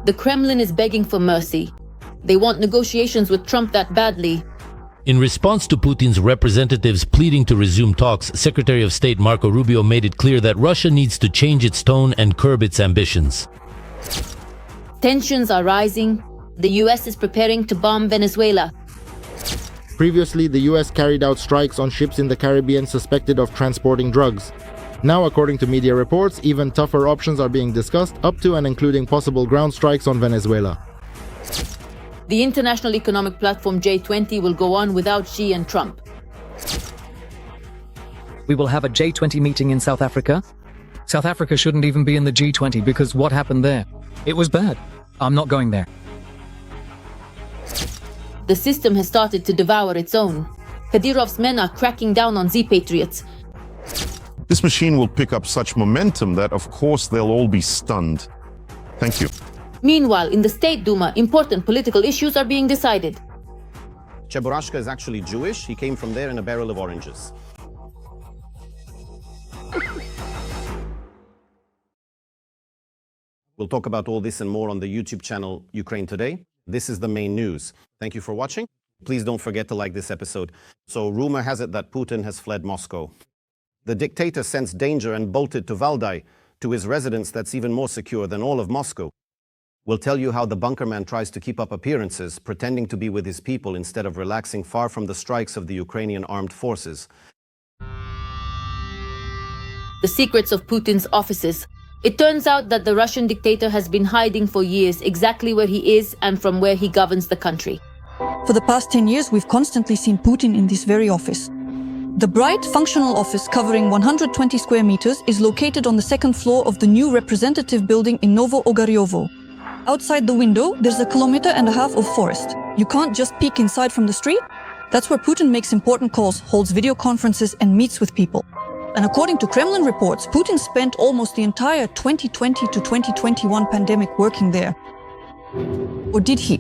The Kremlin is begging for mercy. They want negotiations with Trump that badly. In response to Putin's representatives pleading to resume talks, Secretary of State Marco Rubio made it clear that Russia needs to change its tone and curb its ambitions. Tensions are rising. The US is preparing to bomb Venezuela. Previously, the US carried out strikes on ships in the Caribbean suspected of transporting drugs. Now, according to media reports, even tougher options are being discussed, up to and including possible ground strikes on Venezuela. The International Economic Platform J20 will go on without Xi and Trump. We will have a J20 meeting in South Africa. South Africa shouldn't even be in the G20 because what happened there? It was bad. I'm not going there. The system has started to devour its own. Kadyrov's men are cracking down on Z-patriots. This machine will pick up such momentum that, of course, they'll all be stunned. Thank you. Meanwhile, in the State Duma, important political issues are being decided. Cheburashka is actually Jewish. He came from there in a barrel of oranges. We'll talk about all this and more on the YouTube channel Ukraine Today. This is the main news. Thank you for watching. Please don't forget to like this episode. So, rumor has it that Putin has fled Moscow. The dictator sensed danger and bolted to Valdai, to his residence that's even more secure than all of Moscow. We'll tell you how the bunker man tries to keep up appearances, pretending to be with his people instead of relaxing far from the strikes of the Ukrainian armed forces. The secrets of Putin's offices. It turns out that the Russian dictator has been hiding for years exactly where he is and from where he governs the country. For the past 10 years, we've constantly seen Putin in this very office. The bright, functional office covering 120 square meters is located on the second floor of the new representative building in Novo Ogaryovo. Outside the window, there's 1.5 kilometers of forest. You can't just peek inside from the street. That's where Putin makes important calls, holds video conferences, and meets with people. And according to Kremlin reports, Putin spent almost the entire 2020 to 2021 pandemic working there. Or did he?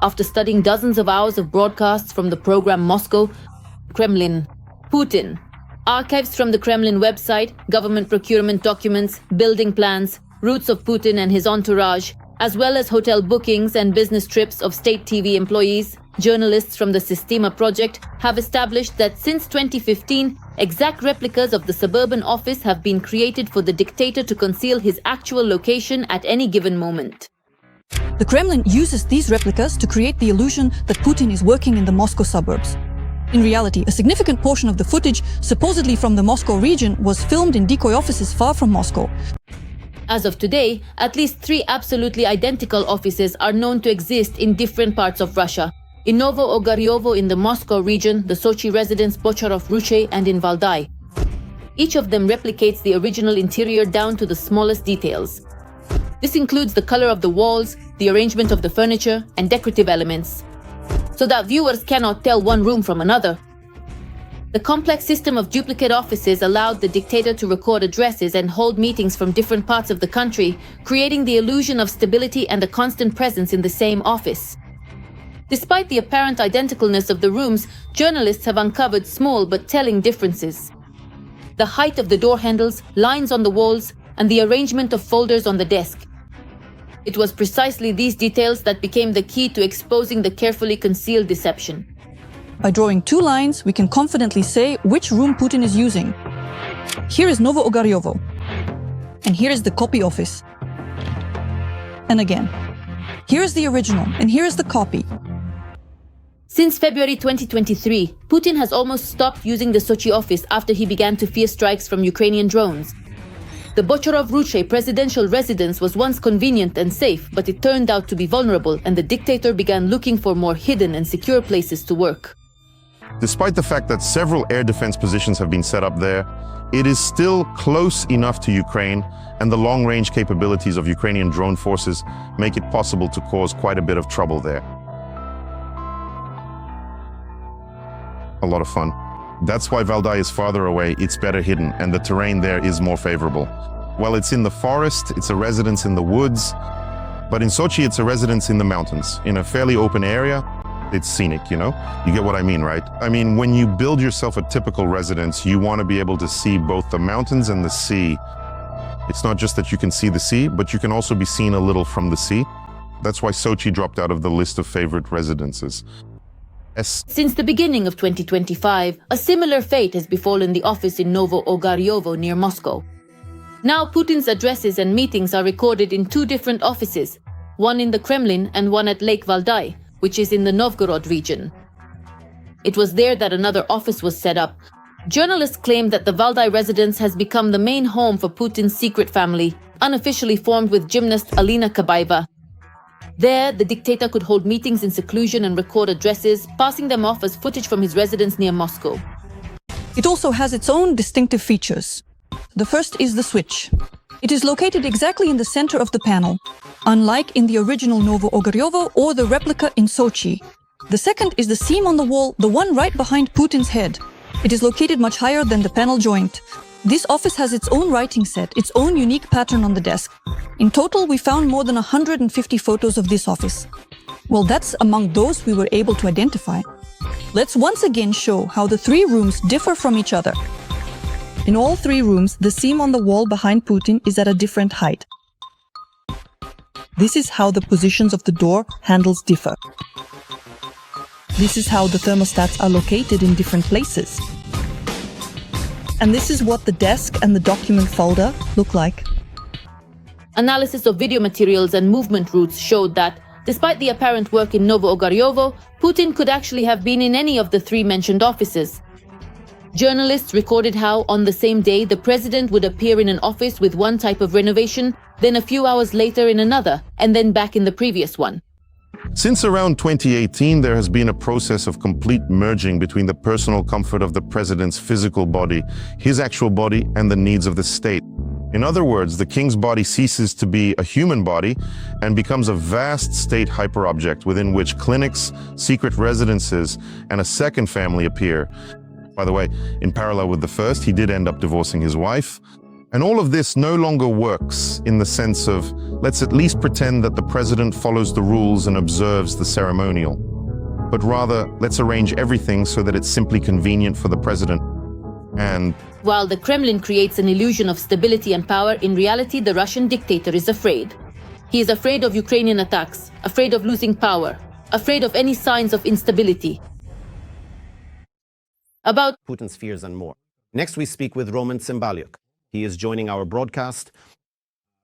After studying dozens of hours of broadcasts from the program Moscow, Kremlin, Putin, archives from the Kremlin website, government procurement documents, building plans, routes of Putin and his entourage, as well as hotel bookings and business trips of state TV employees, journalists from the Sistema project have established that since 2015, exact replicas of the suburban office have been created for the dictator to conceal his actual location at any given moment. The Kremlin uses these replicas to create the illusion that Putin is working in the Moscow suburbs. In reality, a significant portion of the footage, supposedly from the Moscow region, was filmed in decoy offices far from Moscow. As of today, at least 3 absolutely identical offices are known to exist in different parts of Russia. In Novo Ogaryovo in the Moscow region, the Sochi residence Bocharov-Ruche, and in Valdai. Each of them replicates the original interior down to the smallest details. This includes the color of the walls, the arrangement of the furniture, and decorative elements, so that viewers cannot tell one room from another. The complex system of duplicate offices allowed the dictator to record addresses and hold meetings from different parts of the country, creating the illusion of stability and a constant presence in the same office. Despite the apparent identicalness of the rooms, journalists have uncovered small but telling differences. The height of the door handles, lines on the walls, and the arrangement of folders on the desk. It was precisely these details that became the key to exposing the carefully concealed deception. By drawing 2 lines, we can confidently say which room Putin is using. Here is Novo Ogaryovo. And here is the copy office. And again. Here is the original, and here is the copy. Since February 2023, Putin has almost stopped using the Sochi office after he began to fear strikes from Ukrainian drones. The Bocharov-Ruche presidential residence was once convenient and safe, but it turned out to be vulnerable, and the dictator began looking for more hidden and secure places to work. Despite the fact that several air defense positions have been set up there, it is still close enough to Ukraine, and the long-range capabilities of Ukrainian drone forces make it possible to cause quite a bit of trouble there. A lot of fun. That's why Valdai is farther away, it's better hidden, and the terrain there is more favorable. While it's in the forest, it's a residence in the woods, but in Sochi it's a residence in the mountains. In a fairly open area, it's scenic, you know? You get what I mean, right? I mean, when you build yourself a typical residence, you want to be able to see both the mountains and the sea It's not just that you can see the sea, but you can also be seen a little from the sea. That's why Sochi dropped out of the list of favorite residences. Since the beginning of 2025, a similar fate has befallen the office in Novo-Ogaryovo near Moscow. Now Putin's addresses and meetings are recorded in two different offices, one in the Kremlin and one at Lake Valdai, which is in the Novgorod region. It was there that another office was set up. Journalists claim that the Valdai residence has become the main home for Putin's secret family, unofficially formed with gymnast Alina Kabaeva. There, the dictator could hold meetings in seclusion and record addresses, passing them off as footage from his residence near Moscow. It also has its own distinctive features. The first is the switch. It is located exactly in the center of the panel, unlike in the original Novo-Ogaryovo or the replica in Sochi. The second is the seam on the wall, the one right behind Putin's head. It is located much higher than the panel joint. This office has its own writing set, its own unique pattern on the desk. In total, we found more than 150 photos of this office. Well, that's among those we were able to identify. Let's once again show how the three rooms differ from each other. In all three rooms, the seam on the wall behind Putin is at a different height. This is how the positions of the door handles differ. This is how the thermostats are located in different places. And this is what the desk and the document folder look like. Analysis of video materials and movement routes showed that, despite the apparent work in Novo-Ogaryovo, Putin could actually have been in any of the three mentioned offices. Journalists recorded how, on the same day, the president would appear in an office with one type of renovation, then a few hours later in another, and then back in the previous one. Since around 2018, there has been a process of complete merging between the personal comfort of the president's physical body, his actual body, and the needs of the state. In other words, the king's body ceases to be a human body and becomes a vast state hyperobject within which clinics, secret residences, and a second family appear. By the way, in parallel with the first, he did end up divorcing his wife. And all of this no longer works in the sense of, let's at least pretend that the president follows the rules and observes the ceremonial. But rather, let's arrange everything so that it's simply convenient for the president. And while the Kremlin creates an illusion of stability and power, in reality, the Russian dictator is afraid. He is afraid of Ukrainian attacks, afraid of losing power, afraid of any signs of instability. About Putin's fears and more. Next, we speak with Roman Tsymbalyuk. He is joining our broadcast.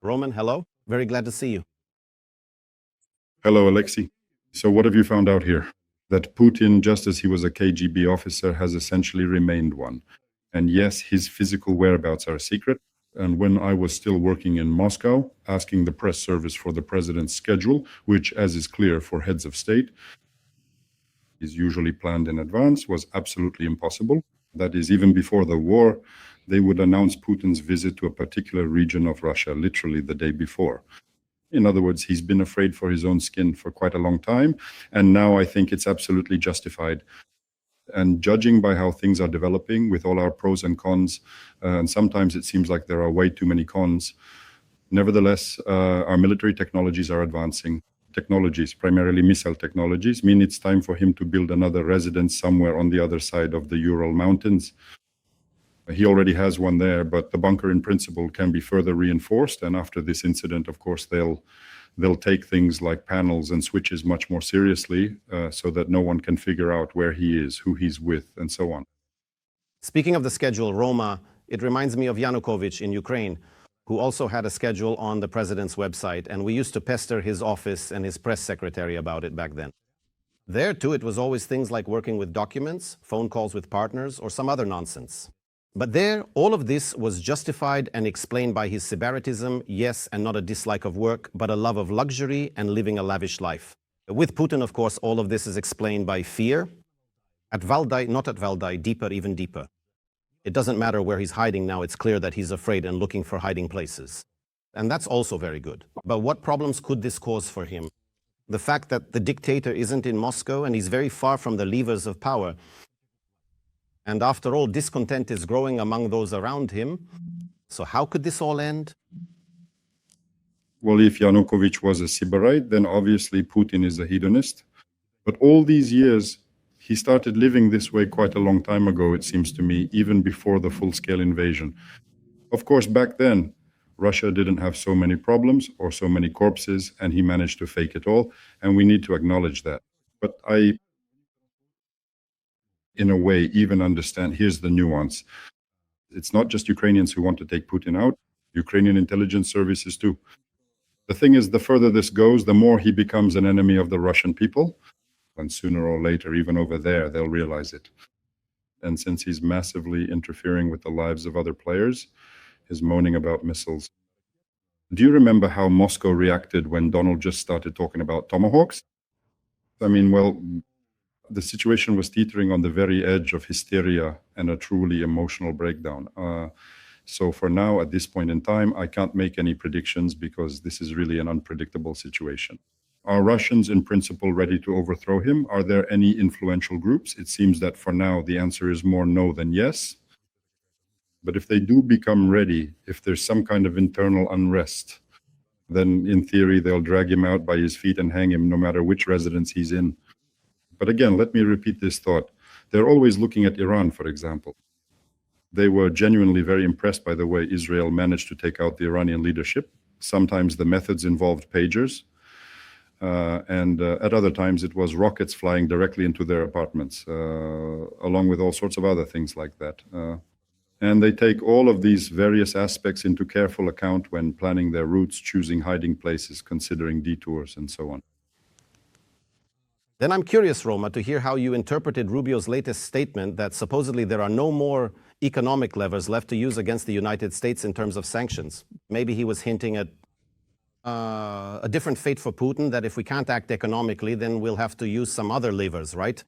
Roman, hello. Very glad to see you. Hello, Alexei. So what have you found out here? That Putin, just as he was a KGB officer, has essentially remained one. And yes, his physical whereabouts are a secret. And when I was still working in Moscow, asking the press service for the president's schedule, which, as is clear for heads of state, is usually planned in advance, was absolutely impossible. That is, even before the war, they would announce Putin's visit to a particular region of Russia, literally the day before. In other words, he's been afraid for his own skin for quite a long time, and now I think it's absolutely justified. And judging by how things are developing with all our pros and cons, and sometimes it seems like there are way too many cons, nevertheless, our military technologies are advancing. Technologies, primarily missile technologies, mean it's time for him to build another residence somewhere on the other side of the Ural Mountains. He already has one there, but the bunker in principle can be further reinforced. And after this incident, of course, they'll take things like panels and switches much more seriously, so that no one can figure out where he is, who he's with, and so on. Speaking of the schedule, Roma, it reminds me of Yanukovych in Ukraine, who also had a schedule on the president's website, and we used to pester his office and his press secretary about it back then. There, too, it was always things like working with documents, phone calls with partners, or some other nonsense. But there, all of this was justified and explained by his sybaritism, yes, and not a dislike of work, but a love of luxury and living a lavish life. With Putin, of course, all of this is explained by fear. At Valdai, not at Valdai, deeper, even deeper. It doesn't matter where he's hiding now, it's clear that he's afraid and looking for hiding places. And that's also very good. But what problems could this cause for him? The fact that the dictator isn't in Moscow and he's very far from the levers of power. And after all, discontent is growing among those around him. So how could this all end? Well, if Yanukovych was a Sybarite, then obviously Putin is a hedonist. But all these years, he started living this way quite a long time ago, it seems to me, even before the full-scale invasion. Of course, back then, Russia didn't have so many problems or so many corpses, and he managed to fake it all, and we need to acknowledge that. But I, in a way, even understand, here's the nuance. It's not just Ukrainians who want to take Putin out, Ukrainian intelligence services too. The thing is, the further this goes, the more he becomes an enemy of the Russian people, and sooner or later, even over there, they'll realize it. And since he's massively interfering with the lives of other players, his moaning about missiles. Do you remember how Moscow reacted when Donald just started talking about tomahawks? I mean, well, the situation was teetering on the very edge of hysteria and a truly emotional breakdown. So for now, at this point in time, I can't make any predictions because this is really an unpredictable situation. Are Russians in principle ready to overthrow him? Are there any influential groups? It seems that for now, the answer is more no than yes. But if they do become ready, if there's some kind of internal unrest, then in theory, they'll drag him out by his feet and hang him no matter which residence he's in. But again, let me repeat this thought. They're always looking at Iran, for example. They were genuinely very impressed by the way Israel managed to take out the Iranian leadership. Sometimes the methods involved pagers, and at other times it was rockets flying directly into their apartments, along with all sorts of other things like that. And they take all of these various aspects into careful account when planning their routes, choosing hiding places, considering detours, and so on. Then I'm curious, Roma, to hear how you interpreted Rubio's latest statement that supposedly there are no more economic levers left to use against the United States in terms of sanctions. Maybe he was hinting at a different fate for Putin, that if we can't act economically, then we'll have to use some other levers, right?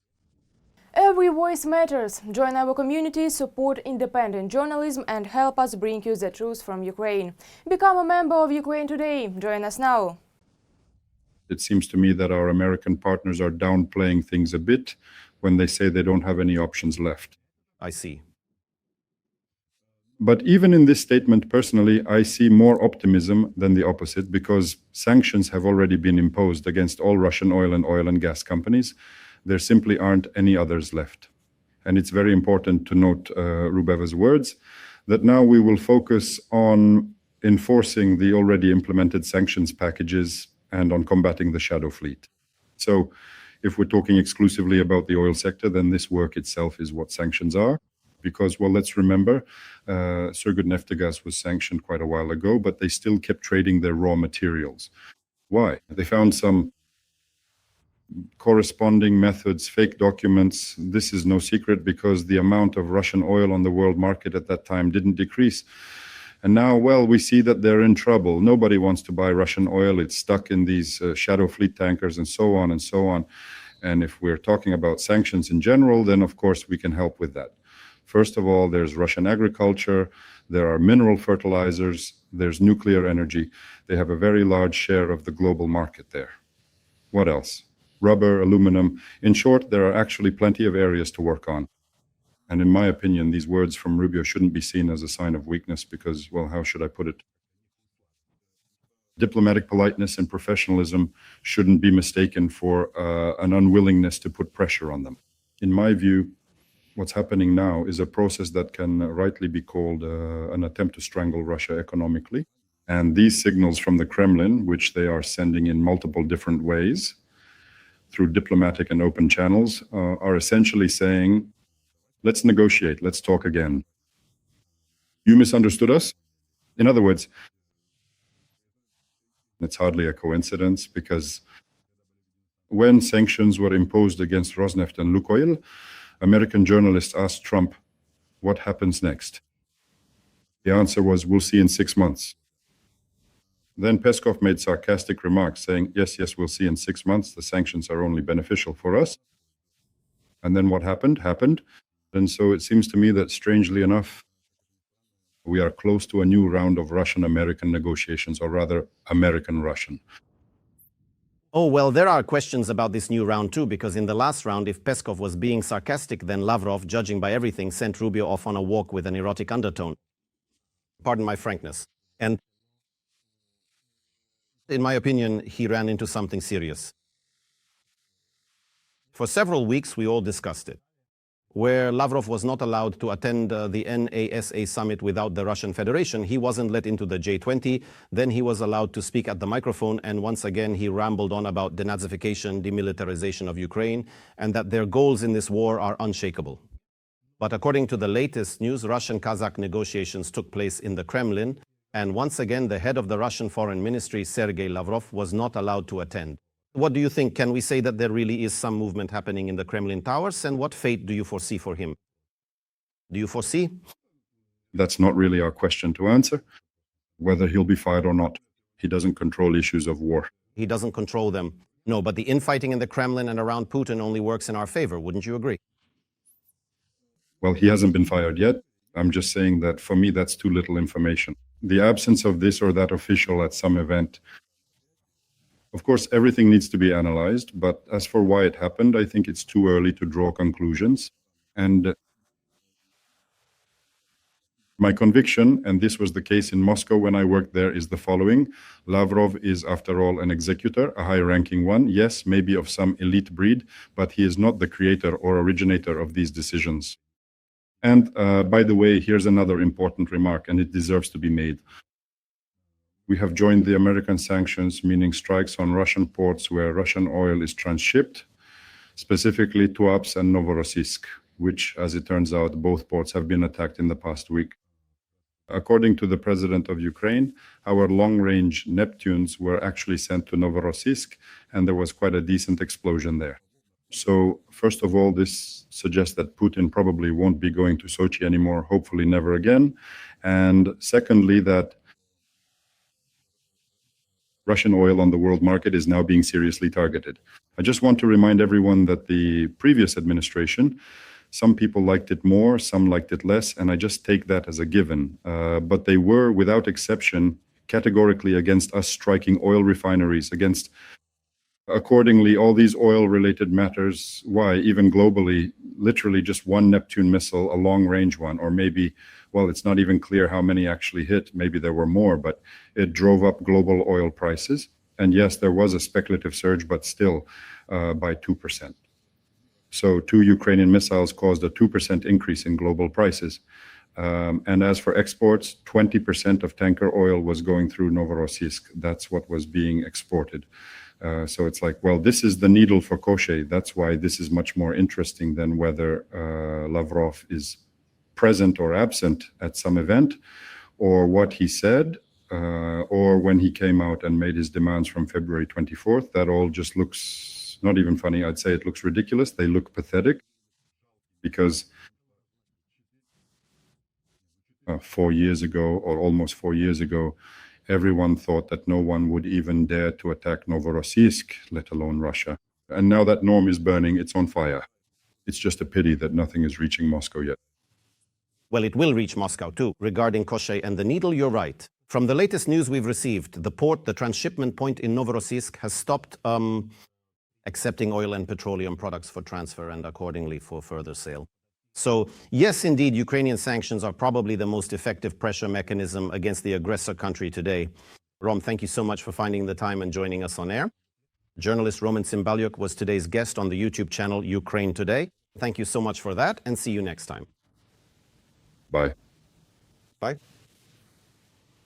Every voice matters. Join our community, support independent journalism and help us bring you the truth from Ukraine. Become a member of Ukraine Today. Join us now. It seems to me that our American partners are downplaying things a bit when they say they don't have any options left. I see. But even in this statement, personally, I see more optimism than the opposite because sanctions have already been imposed against all Russian oil and gas companies. There simply aren't any others left. And it's very important to note Rubeva's words, that now we will focus on enforcing the already implemented sanctions packages and on combating the shadow fleet. So if we're talking exclusively about the oil sector, then this work itself is what sanctions are. Because, well, let's remember, Surgutneftegas was sanctioned quite a while ago, but they still kept trading their raw materials. Why? They found some corresponding methods, fake documents. This is no secret because the amount of Russian oil on the world market at that time didn't decrease. And now, well, we see that they're in trouble. Nobody wants to buy Russian oil. It's stuck in these shadow fleet tankers and so on and so on. And if we're talking about sanctions in general, then of course we can help with that. First of all, there's Russian agriculture, there are mineral fertilizers, there's nuclear energy. They have a very large share of the global market there. What else? Rubber, aluminum. In short, there are actually plenty of areas to work on. And in my opinion, these words from Rubio shouldn't be seen as a sign of weakness because, well, how should I put it? Diplomatic politeness and professionalism shouldn't be mistaken for an unwillingness to put pressure on them. In my view, what's happening now is a process that can rightly be called an attempt to strangle Russia economically. And these signals from the Kremlin, which they are sending in multiple different ways through diplomatic and open channels, are essentially saying, let's negotiate, let's talk again. You misunderstood us? In other words, it's hardly a coincidence because when sanctions were imposed against Rosneft and Lukoil, American journalists asked Trump, what happens next? The answer was, we'll see in 6 months. Then Peskov made sarcastic remarks saying, yes, we'll see in 6 months. The sanctions are only beneficial for us. And then what happened? And so it seems to me that, strangely enough, we are close to a new round of Russian-American negotiations, or rather American-Russian. Oh, well, there are questions about this new round too, because in the last round, if Peskov was being sarcastic, then Lavrov, judging by everything, sent Rubio off on a walk with an erotic undertone. Pardon my frankness. And in my opinion, he ran into something serious. For several weeks, we all discussed it. where Lavrov was not allowed to attend the NASA summit without the Russian Federation. He wasn't let into the J20. Then he was allowed to speak at the microphone, and once again he rambled on about denazification, demilitarization of Ukraine, and that their goals in this war are unshakable. But according to the latest news, Russian-Kazakh negotiations took place in the Kremlin, and once again the head of the Russian Foreign Ministry, Sergei Lavrov, was not allowed to attend. What do you think? Can we say that there really is some movement happening in the Kremlin towers? And what fate do you foresee for him? Do you foresee? That's not really our question to answer, whether he'll be fired or not. He doesn't control issues of war. He doesn't control them. No, but the infighting in the Kremlin and around Putin only works in our favor. Wouldn't you agree? Well, he hasn't been fired yet. I'm just saying that for me, that's too little information. The absence of this or that official at some event, of course, everything needs to be analyzed, but as for why it happened, I think it's too early to draw conclusions. And my conviction, and this was the case in Moscow when I worked there, is the following. Lavrov is, after all, an executor, a high-ranking one, yes, maybe of some elite breed, but he is not the creator or originator of these decisions. And by the way, here's another important remark, and it deserves to be made. We have joined the American sanctions, meaning strikes on Russian ports where Russian oil is transshipped, specifically Tuapse and Novorossiysk, which, as it turns out, both ports have been attacked in the past week. According to the president of Ukraine, our long-range Neptunes were actually sent to Novorossiysk, and there was quite a decent explosion there. So, first of all, this suggests that Putin probably won't be going to Sochi anymore, hopefully never again. And secondly, that Russian oil on the world market is now being seriously targeted. I just want to remind everyone that the previous administration, some people liked it more, some liked it less, and I just take that as a given. But they were, without exception, categorically against us striking oil refineries, against, accordingly, all these oil-related matters. Why? Even globally, literally just one Neptune missile, a long-range one, or maybe, well, it's not even clear how many actually hit. Maybe there were more, but it drove up global oil prices. And yes, there was a speculative surge, but still by 2%. So 2 Ukrainian missiles caused a 2% increase in global prices. And as for exports, 20% of tanker oil was going through Novorossiysk. That's what was being exported. So it's like, well, this is the needle for Koshey. That's why this is much more interesting than whether Lavrov is present or absent at some event, or what he said, or when he came out and made his demands from February 24th. That all just looks not even funny. I'd say it looks ridiculous. They look pathetic, because 4 years ago, or almost 4 years ago, everyone thought that no one would even dare to attack Novorossiysk, let alone Russia. And now that Norm is burning, it's on fire. It's just a pity that nothing is reaching Moscow yet. Well, it will reach Moscow too. Regarding Koshey and the needle, you're right. From the latest news we've received, the port, the transshipment point in Novorossiysk, has stopped accepting oil and petroleum products for transfer and accordingly for further sale. So yes, indeed, Ukrainian sanctions are probably the most effective pressure mechanism against the aggressor country today. Rom, thank you so much for finding the time and joining us on air. Journalist Roman Tsymbalyuk was today's guest on the YouTube channel Ukraine Today. Thank you so much for that, and see you next time. Bye. Bye.